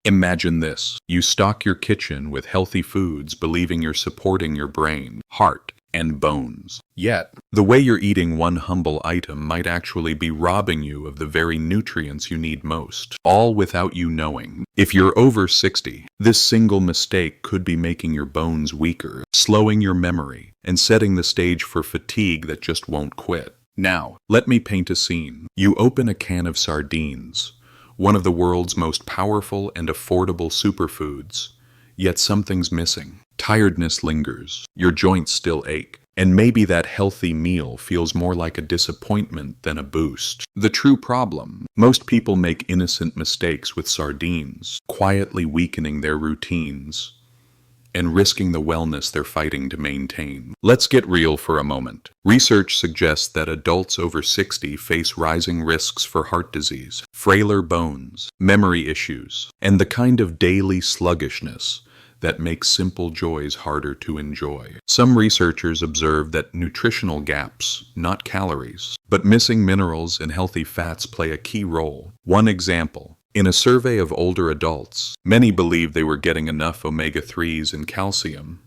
Imagine this. You stock your kitchen with healthy foods believing you're supporting your brain, heart, and bones. Yet, the way you're eating one humble item might actually be robbing you of the very nutrients you need most, all without you knowing. If you're over 60, this single mistake could be making your bones weaker, slowing your memory, and setting the stage for fatigue that just won't quit. Now, let me paint a scene. You open a can of sardines, one of the world's most powerful and affordable superfoods, yet something's missing. Tiredness lingers, your joints still ache, and maybe that healthy meal feels more like a disappointment than a boost. The true problem: most people make innocent mistakes with sardines, quietly weakening their routines and risking the wellness they're fighting to maintain. Let's get real for a moment. Research suggests that adults over 60 face rising risks for heart disease, frailer bones, memory issues, and the kind of daily sluggishness that makes simple joys harder to enjoy. Some researchers observe that nutritional gaps, not calories, but missing minerals and healthy fats play a key role. One example: in a survey of older adults, many believed they were getting enough omega-3s and calcium,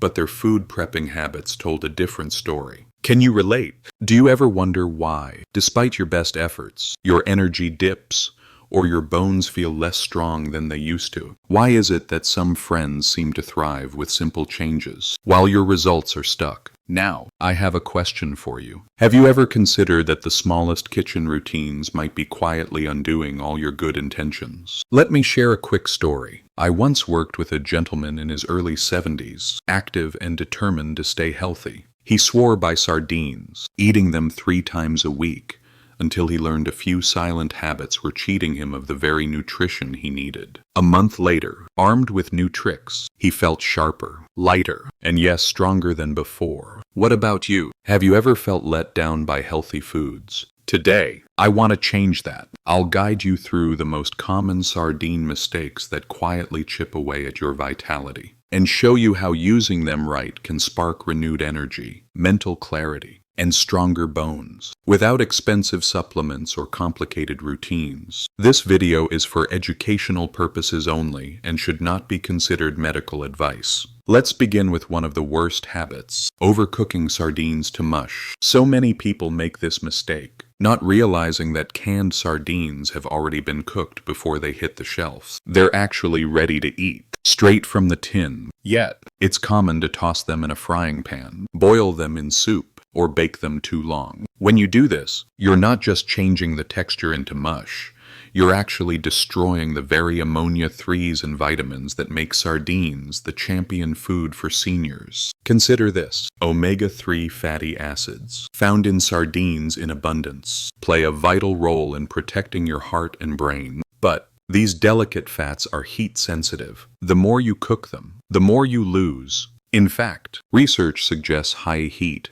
but their food prepping habits told a different story. Can you relate? Do you ever wonder why, despite your best efforts, your energy dips, or your bones feel less strong than they used to? Why is it that some friends seem to thrive with simple changes, while your results are stuck? Now, I have a question for you. Have you ever considered that the smallest kitchen routines might be quietly undoing all your good intentions? Let me share a quick story. I once worked with a gentleman in his early 70s, active and determined to stay healthy. He swore by sardines, eating them 3 times a week, until he learned a few silent habits were cheating him of the very nutrition he needed. A month later, armed with new tricks, he felt sharper, lighter, and yes, stronger than before. What about you? Have you ever felt let down by healthy foods? Today, I want to change that. I'll guide you through the most common sardine mistakes that quietly chip away at your vitality, and show you how using them right can spark renewed energy, mental clarity, and stronger bones, without expensive supplements or complicated routines. This video is for educational purposes only and should not be considered medical advice. Let's begin with one of the worst habits: overcooking sardines to mush. So many people make this mistake, not realizing that canned sardines have already been cooked before they hit the shelves. They're actually ready to eat, straight from the tin. Yet, it's common to toss them in a frying pan, boil them in soup, or bake them too long. When you do this, you're not just changing the texture into mush, you're actually destroying the very omega-3s and vitamins that make sardines the champion food for seniors. Consider this: omega-3 fatty acids, found in sardines in abundance, play a vital role in protecting your heart and brain. But these delicate fats are heat sensitive. The more you cook them, the more you lose. In fact, research suggests high heat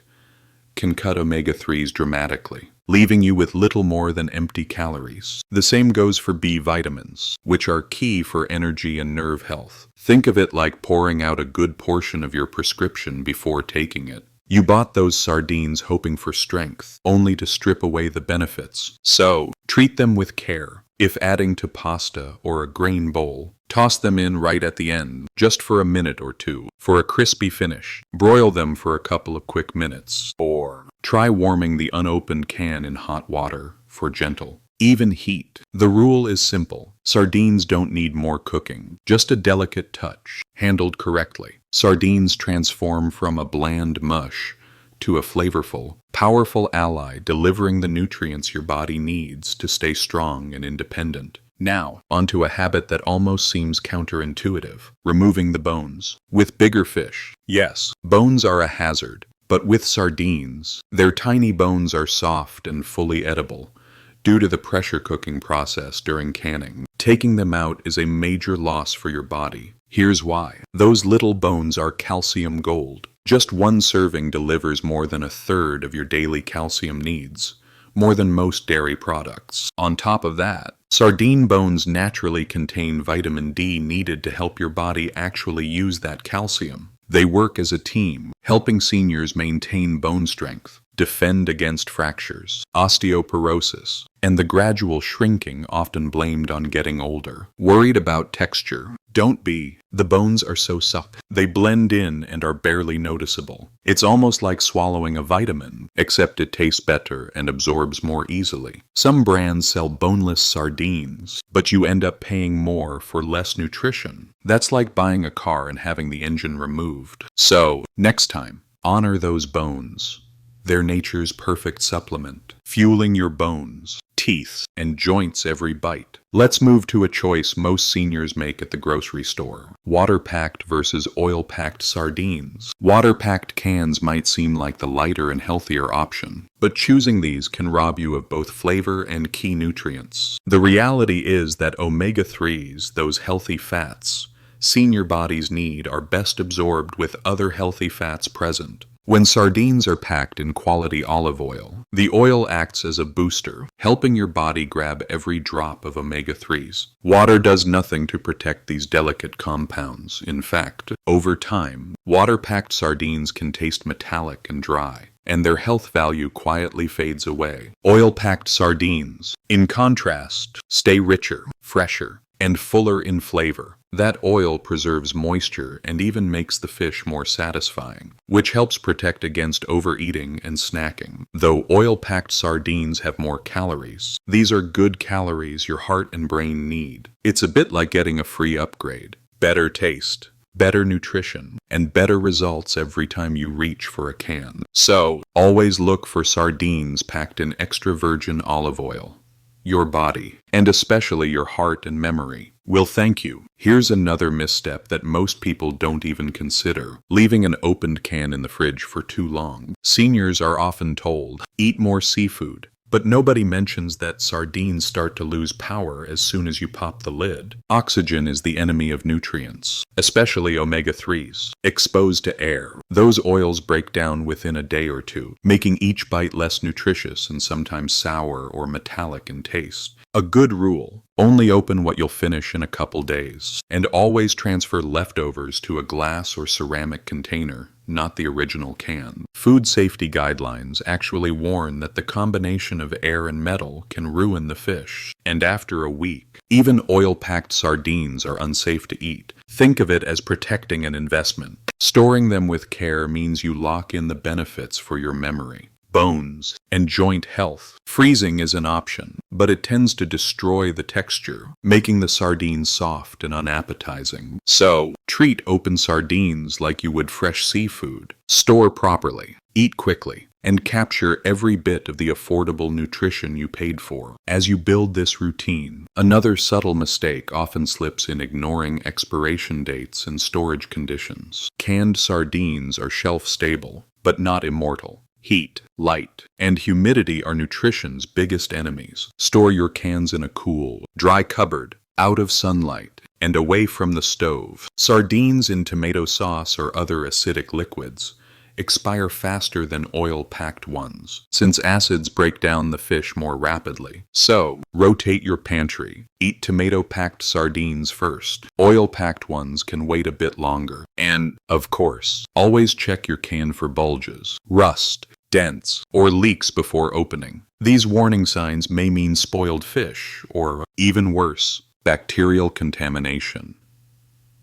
can cut omega-3s dramatically, leaving you with little more than empty calories. The same goes for B vitamins, which are key for energy and nerve health. Think of it like pouring out a good portion of your prescription before taking it. You bought those sardines hoping for strength, only to strip away the benefits. So, treat them with care. If adding to pasta or a grain bowl, toss them in right at the end, just for a minute or two, for a crispy finish. Broil them for a couple of quick minutes, or try warming the unopened can in hot water for gentle, even heat. The rule is simple: sardines don't need more cooking, just a delicate touch. Handled correctly, sardines transform from a bland mush to a flavorful, powerful ally, delivering the nutrients your body needs to stay strong and independent. Now, onto a habit that almost seems counterintuitive: removing the bones. With bigger fish, yes, bones are a hazard, but with sardines, their tiny bones are soft and fully edible due to the pressure cooking process during canning. Taking them out is a major loss for your body. Here's why. Those little bones are calcium gold. Just one serving delivers more than a third of your daily calcium needs, more than most dairy products. On top of that, sardine bones naturally contain vitamin D needed to help your body actually use that calcium. They work as a team, helping seniors maintain bone strength. defend against fractures, osteoporosis, and the gradual shrinking often blamed on getting older. Worried about texture? Don't be. The bones are so soft. They blend in and are barely noticeable. It's almost like swallowing a vitamin, except it tastes better and absorbs more easily. Some brands sell boneless sardines, but you end up paying more for less nutrition. That's like buying a car and having the engine removed. So, next time, honor those bones. They're nature's perfect supplement, fueling your bones, teeth, and joints every bite. Let's move to a choice most seniors make at the grocery store. Water-packed versus oil-packed sardines. Water-packed cans might seem like the lighter and healthier option, but choosing these can rob you of both flavor and key nutrients. The reality is that omega-3s, those healthy fats, senior bodies need are best absorbed with other healthy fats present. When sardines are packed in quality olive oil, the oil acts as a booster, helping your body grab every drop of omega-3s. Water does nothing to protect these delicate compounds. In fact, over time, water-packed sardines can taste metallic and dry, and their health value quietly fades away. Oil-packed sardines, in contrast, stay richer, fresher, and fuller in flavor. That oil preserves moisture and even makes the fish more satisfying, which helps protect against overeating and snacking. Though oil-packed sardines have more calories, these are good calories your heart and brain need. It's a bit like getting a free upgrade. Better taste, better nutrition, and better results every time you reach for a can. So, always look for sardines packed in extra virgin olive oil. Your body, and especially your heart and memory, will thank you. Here's another misstep that most people don't even consider: leaving an opened can in the fridge for too long. Seniors are often told, eat more seafood, but nobody mentions that sardines start to lose power as soon as you pop the lid. Oxygen is the enemy of nutrients, especially omega-3s. Exposed to air, those oils break down within a day or two, making each bite less nutritious and sometimes sour or metallic in taste. A good rule: only open what you'll finish in a couple days, and always transfer leftovers to a glass or ceramic container, not the original can. Food safety guidelines actually warn that the combination of air and metal can ruin the fish, and after a week, even oil-packed sardines are unsafe to eat. Think of it as protecting an investment. Storing them with care means you lock in the benefits for your memory, bones, and joint health. Freezing is an option, but it tends to destroy the texture, making the sardines soft and unappetizing. So, treat open sardines like you would fresh seafood. Store properly, eat quickly, and capture every bit of the affordable nutrition you paid for. As you build this routine, another subtle mistake often slips in ignoring expiration dates and storage conditions. Canned sardines are shelf-stable, but not immortal. Heat, light, and humidity are nutrition's biggest enemies. Store your cans in a cool, dry cupboard, out of sunlight, and away from the stove. Sardines in tomato sauce or other acidic liquids expire faster than oil-packed ones, since acids break down the fish more rapidly. So, rotate your pantry. Eat tomato-packed sardines first. Oil-packed ones can wait a bit longer. And, of course, always check your can for bulges, rust, dents, or leaks before opening. These warning signs may mean spoiled fish, or, even worse, bacterial contamination.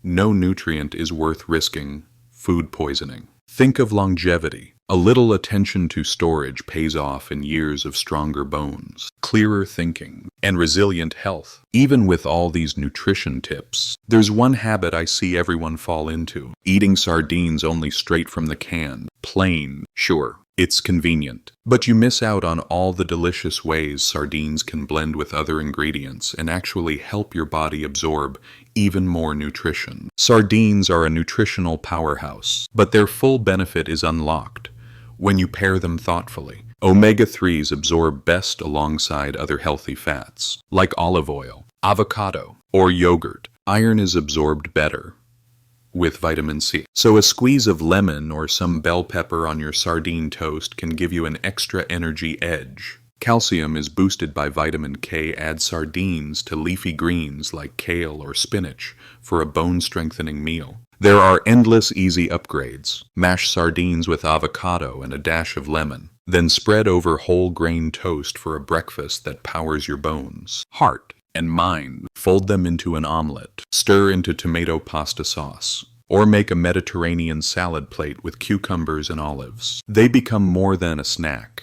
No nutrient is worth risking food poisoning. Think of longevity. A little attention to storage pays off in years of stronger bones, clearer thinking, and resilient health. Even with all these nutrition tips, there's one habit I see everyone fall into: eating sardines only straight from the can, plain. Sure, it's convenient, but you miss out on all the delicious ways sardines can blend with other ingredients and actually help your body absorb even more nutrition. Sardines are a nutritional powerhouse, but their full benefit is unlocked when you pair them thoughtfully. Omega-3s absorb best alongside other healthy fats, like olive oil, avocado, or yogurt. Iron is absorbed better with vitamin C. So a squeeze of lemon or some bell pepper on your sardine toast can give you an extra energy edge. Calcium is boosted by vitamin K. Add sardines to leafy greens like kale or spinach for a bone-strengthening meal. There are endless easy upgrades. Mash sardines with avocado and a dash of lemon. then spread over whole grain toast for a breakfast that powers your bones, heart, and mind. Fold them into an omelet, stir into tomato pasta sauce, or make a Mediterranean salad plate with cucumbers and olives. They become more than a snack.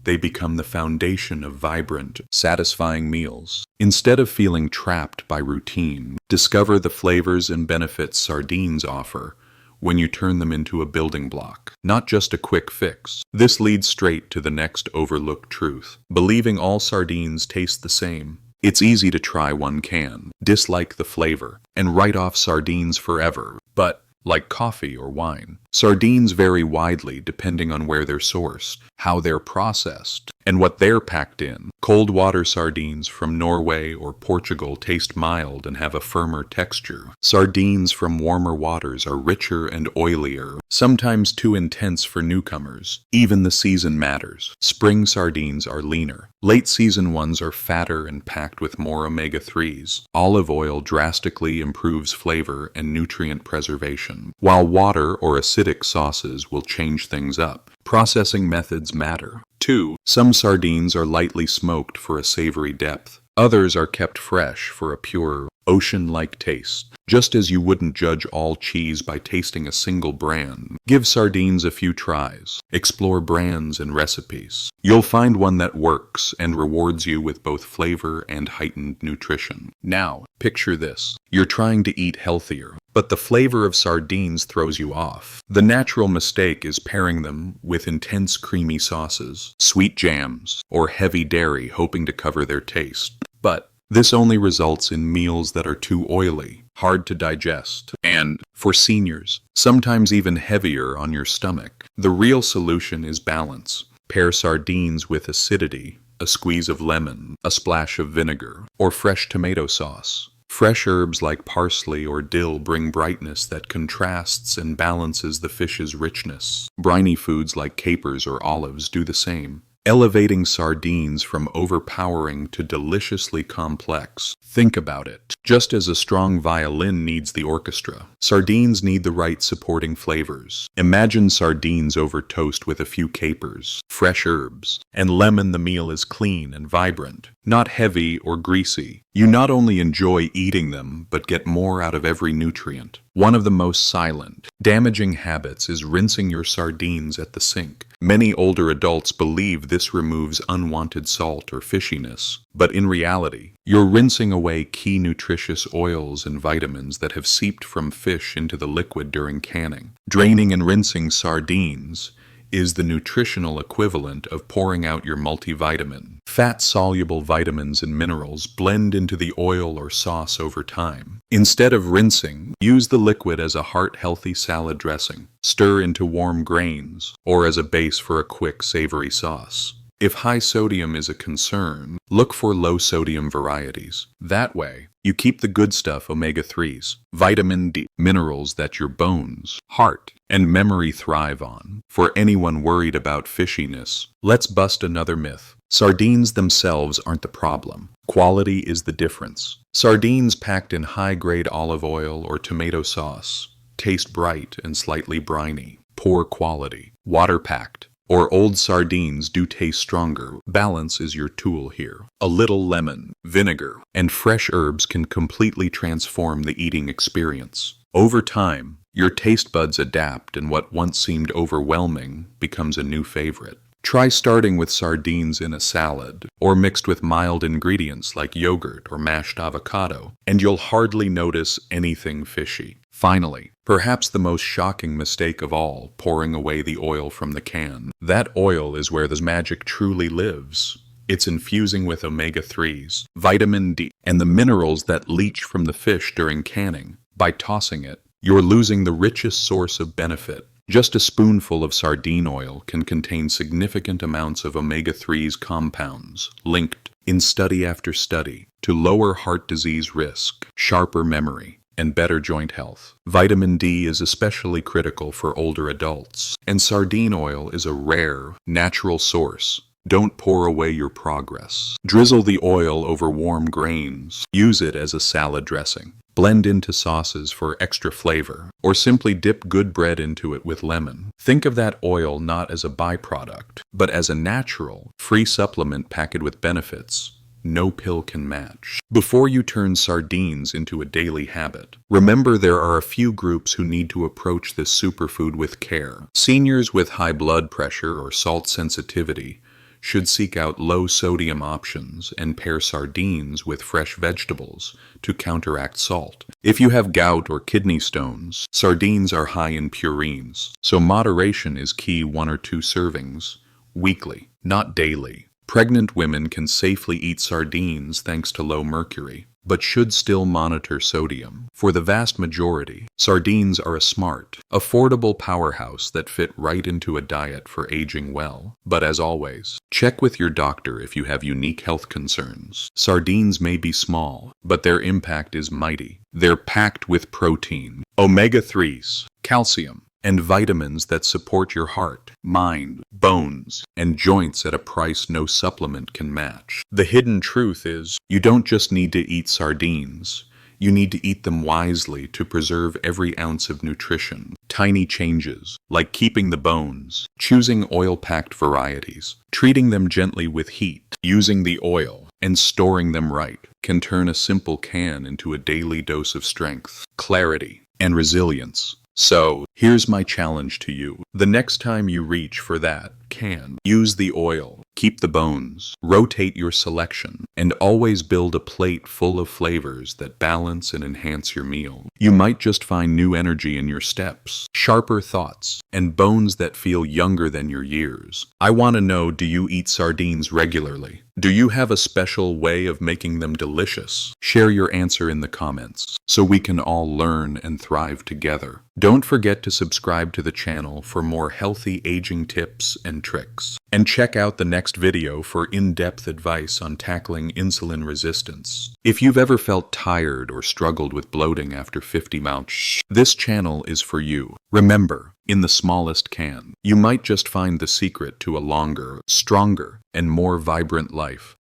They become the foundation of vibrant, satisfying meals. Instead of feeling trapped by routine, discover the flavors and benefits sardines offer when you turn them into a building block, not just a quick fix. This leads straight to the next overlooked truth. Believing all sardines taste the same. It's easy to try one can, dislike the flavor, and write off sardines forever. But, like coffee or wine, sardines vary widely depending on where they're sourced, how they're processed, and what they're packed in. Cold water sardines from Norway or Portugal taste mild and have a firmer texture. Sardines from warmer waters are richer and oilier, sometimes too intense for newcomers. Even the season matters. Spring sardines are leaner. Late season ones are fatter and packed with more omega-3s. Olive oil drastically improves flavor and nutrient preservation, while water or acidic sauces will change things up. Processing methods matter. 2. Some sardines are lightly smoked for a savory depth. Others are kept fresh for a pure, ocean-like taste. Just as you wouldn't judge all cheese by tasting a single brand, give sardines a few tries. Explore brands and recipes. You'll find one that works and rewards you with both flavor and heightened nutrition. Now, picture this. You're trying to eat healthier, but the flavor of sardines throws you off. The natural mistake is pairing them with intense creamy sauces, sweet jams, or heavy dairy hoping to cover their taste. But this only results in meals that are too oily, hard to digest, and, for seniors, sometimes even heavier on your stomach. The real solution is balance. Pair sardines with acidity, a squeeze of lemon, a splash of vinegar, or fresh tomato sauce. Fresh herbs like parsley or dill bring brightness that contrasts and balances the fish's richness. Briny foods like capers or olives do the same, elevating sardines from overpowering to deliciously complex. Think about it. Just as a strong violin needs the orchestra, sardines need the right supporting flavors. Imagine sardines over toast with a few capers, fresh herbs, and lemon. The meal is clean and vibrant, not heavy or greasy. You not only enjoy eating them, but get more out of every nutrient. One of the most silent, damaging habits is rinsing your sardines at the sink. Many older adults believe this removes unwanted salt or fishiness, but in reality, you're rinsing away key nutritious oils and vitamins that have seeped from fish into the liquid during canning. Draining and rinsing sardines is the nutritional equivalent of pouring out your multivitamin. Fat-soluble vitamins and minerals blend into the oil or sauce over time. Instead of rinsing, use the liquid as a heart-healthy salad dressing, stir into warm grains, or as a base for a quick, savory sauce. If high sodium is a concern, look for low-sodium varieties. That way, you keep the good stuff, omega-3s, vitamin D, minerals that your bones, heart, and memory thrive on. For anyone worried about fishiness, let's bust another myth. Sardines themselves aren't the problem. Quality is the difference. Sardines packed in high-grade olive oil or tomato sauce taste bright and slightly briny. Poor quality. Water-packed or old sardines do taste stronger. Balance is your tool here. A little lemon, vinegar, and fresh herbs can completely transform the eating experience. Over time, your taste buds adapt and what once seemed overwhelming becomes a new favorite. Try starting with sardines in a salad, or mixed with mild ingredients like yogurt or mashed avocado, and you'll hardly notice anything fishy. Finally, perhaps the most shocking mistake of all, pouring away the oil from the can. That oil is where the magic truly lives. It's infusing with omega-3s, vitamin D, and the minerals that leach from the fish during canning. By tossing it, you're losing the richest source of benefit. Just a spoonful of sardine oil can contain significant amounts of omega-3s compounds, linked, in study after study, to lower heart disease risk, sharper memory, and better joint health. Vitamin D is especially critical for older adults, and sardine oil is a rare, natural source Don't pour away your progress. Drizzle the oil over warm grains. Use it as a salad dressing. Blend into sauces for extra flavor, or simply dip good bread into it with lemon. Think of that oil not as a byproduct, but as a natural, free supplement packed with benefits no pill can match. Before you turn sardines into a daily habit, remember there are a few groups who need to approach this superfood with care. Seniors with high blood pressure or salt sensitivity should seek out low-sodium options and pair sardines with fresh vegetables to counteract salt. If you have gout or kidney stones, sardines are high in purines, so moderation is key. 1 or 2 servings weekly, not daily. Pregnant women can safely eat sardines thanks to low mercury, but should still monitor sodium. For the vast majority, sardines are a smart, affordable powerhouse that fit right into a diet for aging well. But as always, check with your doctor if you have unique health concerns. Sardines may be small, but their impact is mighty. They're packed with protein, omega-3s, calcium, and vitamins that support your heart, mind, bones, and joints at a price no supplement can match. The hidden truth is, you don't just need to eat sardines. You need to eat them wisely to preserve every ounce of nutrition. Tiny changes, like keeping the bones, choosing oil-packed varieties, treating them gently with heat, using the oil, and storing them right, can turn a simple can into a daily dose of strength, clarity, and resilience. So, here's my challenge to you. The next time you reach for that can, use the oil, keep the bones, rotate your selection, and always build a plate full of flavors that balance and enhance your meal. You might just find new energy in your steps, sharper thoughts, and bones that feel younger than your years. I want to know, do you eat sardines regularly? Do you have a special way of making them delicious? Share your answer in the comments so we can all learn and thrive together. Don't forget to subscribe to the channel for more healthy aging tips and tricks. And check out the next video for in-depth advice on tackling insulin resistance. If you've ever felt tired or struggled with bloating after 50 miles, this channel is for you. Remember, in the smallest can, you might just find the secret to a longer, stronger, and more vibrant life.